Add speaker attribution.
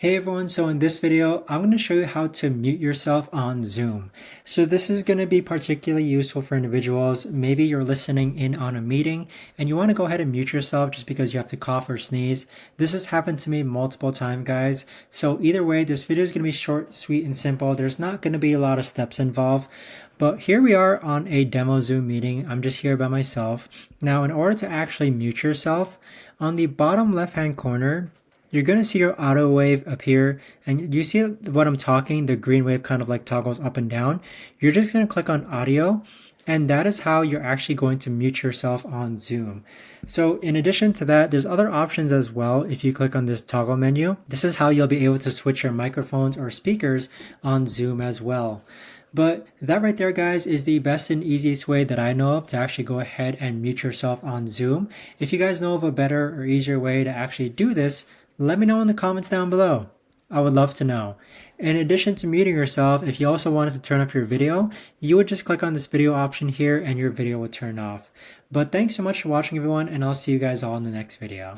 Speaker 1: Hey everyone, so in this video, I'm going to show you how to mute yourself on Zoom. So this is going to be particularly useful for individuals. Maybe you're listening in on a meeting and you want to go ahead and mute yourself just because you have to cough or sneeze. This has happened to me multiple times, guys. So either way, this video is going to be short, sweet, and simple. There's not going to be a lot of steps involved. But here we are on a demo Zoom meeting. I'm just here by myself. Now, in order to actually mute yourself, on the bottom left-hand corner, you're going to see your auto wave appear, and you see what I'm talking, the green wave kind of like toggles up and down. You're just going to click on audio, and that is how you're actually going to mute yourself on Zoom. So in addition to that, there's other options as well. If you click on this toggle menu, this is how you'll be able to switch your microphones or speakers on Zoom as well. But that right there, guys, is the best and easiest way that I know of to actually go ahead and mute yourself on Zoom. If you guys know of a better or easier way to actually do this, let me know in the comments down below. I would love to know. In addition to muting yourself, if you also wanted to turn off your video, you would just click on this video option here and your video would turn off. But thanks so much for watching, everyone, and I'll see you guys all in the next video.